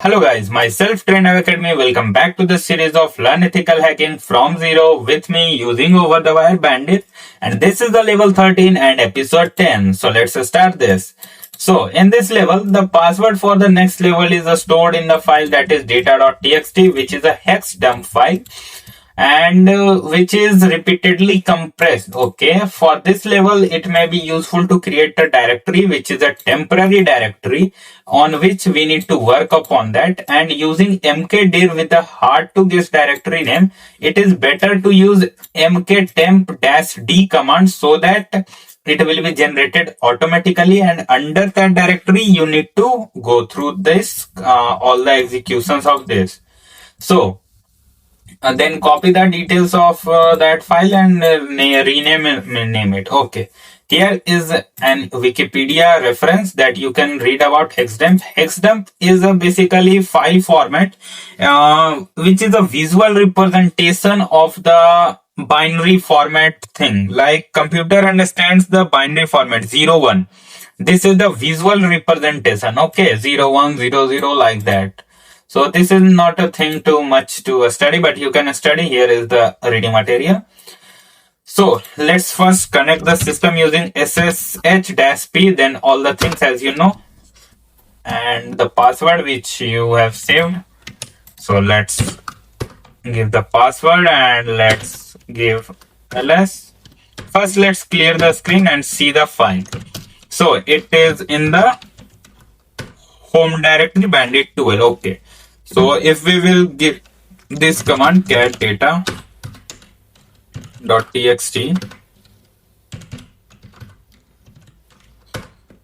Hello guys, myself Train Academy. Welcome back to the series of Learn Ethical Hacking from Zero with me using OverTheWire Bandit, and this is the level 13 and episode 10. So let's start this. So in this level, the password for the next level is stored in the file that is data.txt, which is a hex dump file and which is repeatedly compressed. Okay, for this level it may be useful to create a directory which is a temporary directory on which we need to work upon that, and using mkdir with a hard to guess directory name, it is better to use mktemp-d command so that it will be generated automatically, and under that directory you need to go through this all the executions of this. So then copy the details of that file and name it. Okay, here is an Wikipedia reference that you can read about hexdump. Hexdump is a basically file format which is a visual representation of the binary format thing. Like computer understands the binary format 0 1. This is the visual representation. Okay, 0 1 0 0 like that. So this is not a thing too much to study, but you can study. Here is the reading material. So let's first connect the system using SSH-P, then all the things as you know, and the password which you have saved. So let's give the password and let's give ls. First let's clear the screen and see the file. So it is in the home directory bandit 12. Okay. So if we will give this command cat data.txt.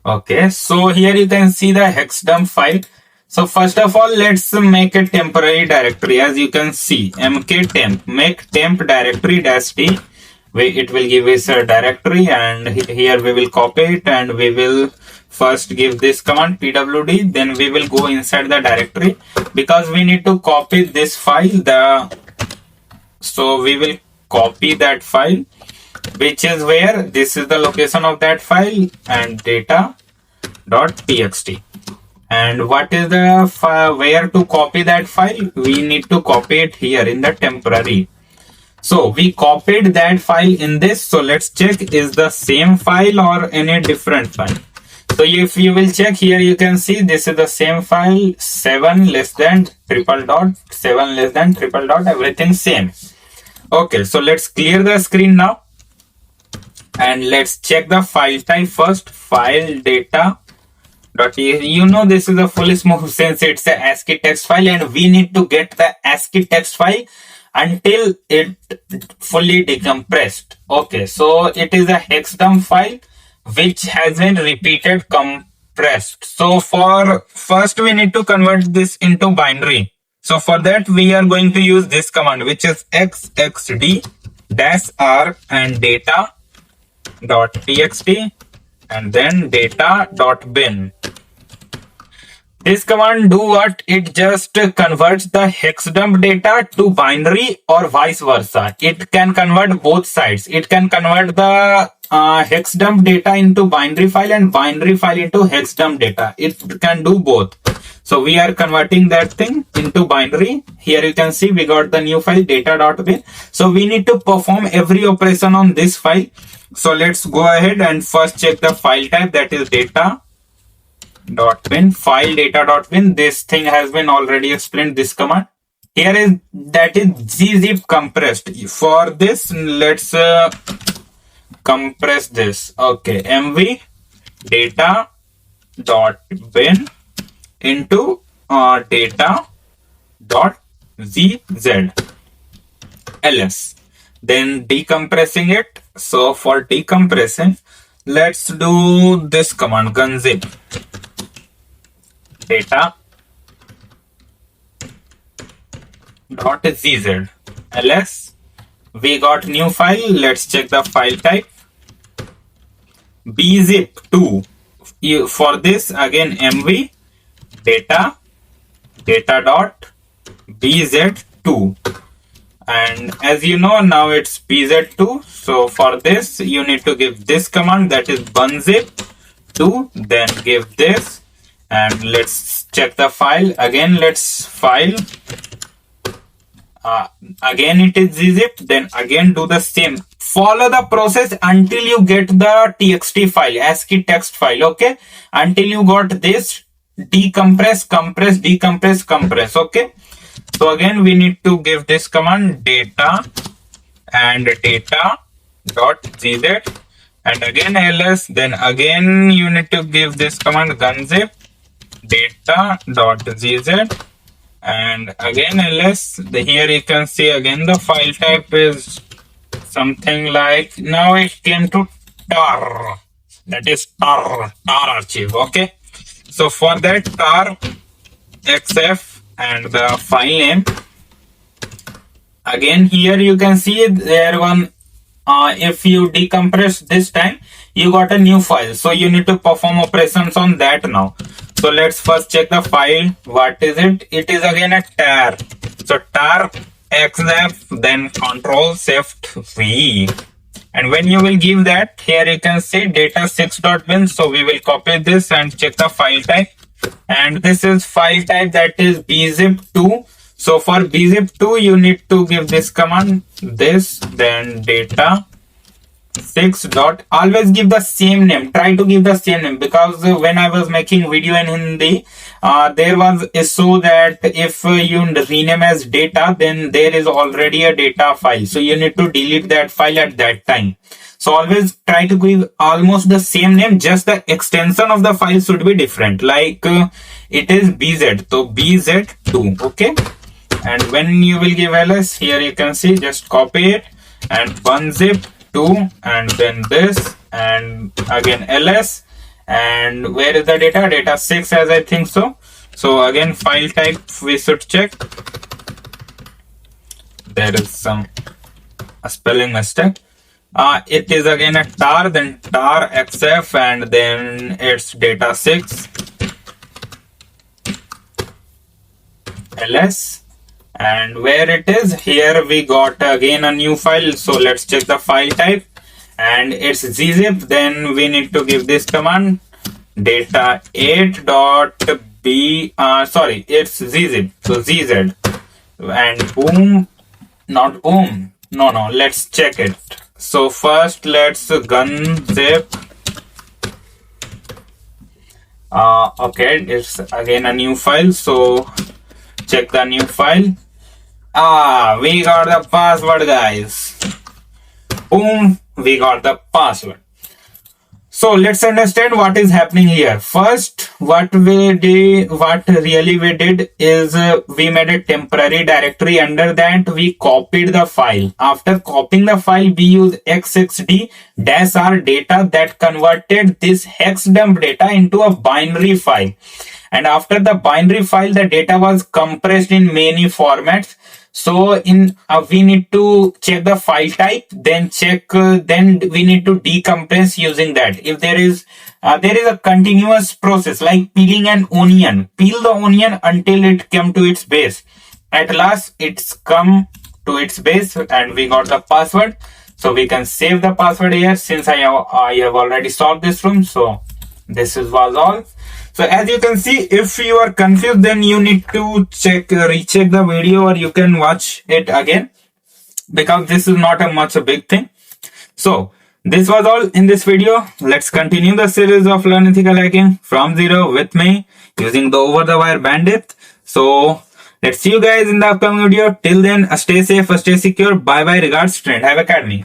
Okay, so here you can see the hex dump file. So first of all, let's make a temporary directory. As you can see, mktemp, make temp directory -d. It will give us a directory, and here we will copy it, and we will first give this command pwd, then we will go inside the directory because we need to copy this file. So we will copy that file, which is where this is the location of that file, and data.txt. And what is the where to copy that file? We need to copy it here in the temporary. So we copied that file in this. So let's check, is the same file or any different file? So if you will check here, you can see this is the same file, 7 less than triple dot, 7 less than triple dot, everything same. Okay, so let's clear the screen now. And let's check the file type first. File data. You know this is a fully smooth since it's a ASCII text file, and we need to get the ASCII text file until it fully decompressed. Okay, so it is a hex dump file which has been repeated compressed. So for first we need to convert this into binary. So for that we are going to use this command, which is xxd-r and data.txt and then data.bin. This command do what? It just converts the hex dump data to binary or vice versa. It can convert both sides. It can convert the hex dump data into binary file and binary file into hex dump data. It can do both. So we are converting that thing into binary. Here you can see we got the new file data.bin. So we need to perform every operation on this file. So let's go ahead and first check the file type, that is data.bin, file data.bin. This thing has been already explained, this command. Here is that is gzip compressed. For this, let's compress this. Okay, mv data.bin into data.zz ls, then decompressing it. So for decompressing, let's do this command gunzip data.zz ls. We got new file. Let's check the file type, bzip2. For this again mv data.bz2, and as you know now it's bz2. So for this you need to give this command, that is bunzip2, then give this, and let's check the file. Again, let's file. Again it is zip. Then again do the same. Follow the process until you get the txt file, ASCII text file. Okay, until you got this, decompress, compress, decompress, compress. Okay, so again we need to give this command data and data dot gz, and again ls. Then again you need to give this command gunzip data dot gz, and again ls. Here you can see again the file type is something like, now it came to tar, that is tar archive. Okay, so for that tar xf and the file name, again here you can see there one, if you decompress this time you got a new file, so you need to perform operations on that now. So let's first check the file. What is it? It is again a tar. So tar xf, then control shift v, and when you will give that, here you can see data6.bin. So we will copy this and check the file type, and this is file type, that is bzip2. So for bzip2 you need to give this command, this, then data 6 dot, always give the same name, try to give the same name, because when I was making video in Hindi, there was issue that if you rename as data, then there is already a data file, so you need to delete that file at that time. So always try to give almost the same name, just the extension of the file should be different, like it is bz, so bz2. Okay, and when you will give ls, here you can see, just copy it and unzip 2, and then this, and again ls, and where is the data? Data 6, as I think so. So again file type we should check, there is some spelling mistake. It is again a tar, then tar xf, and then it's data 6 ls. And where it is, here we got again a new file, so let's check the file type, and it's gzip. Then we need to give this command data 8 dot b, sorry, it's gzip, so gz, and boom, not boom, no, let's check it. So first let's gunzip. Okay, it's again a new file, so check the new file. We got the password, guys. Boom, we got the password. So let's understand what is happening here. First, what really we did is we made a temporary directory. Under that, we copied the file. After copying the file, we use xxd-r data that converted this hex dump data into a binary file. And after the binary file, the data was compressed in many formats. So in we need to check the file type, then then we need to decompress using that. If there is a continuous process like peeling an onion, peel the onion until it come to its base. At last, it's come to its base, and we got the password. So we can save the password here, since I have already solved this room. So this was all. So as you can see, if you are confused, then you need to recheck the video, or you can watch it again, because this is not a big thing. So this was all in this video. Let's continue the series of Learn Ethical Hacking from zero with me using the OverTheWire Bandit. So let's see you guys in the upcoming video. Till then, stay safe, stay secure. Bye bye. Regards, Trend Have Academy.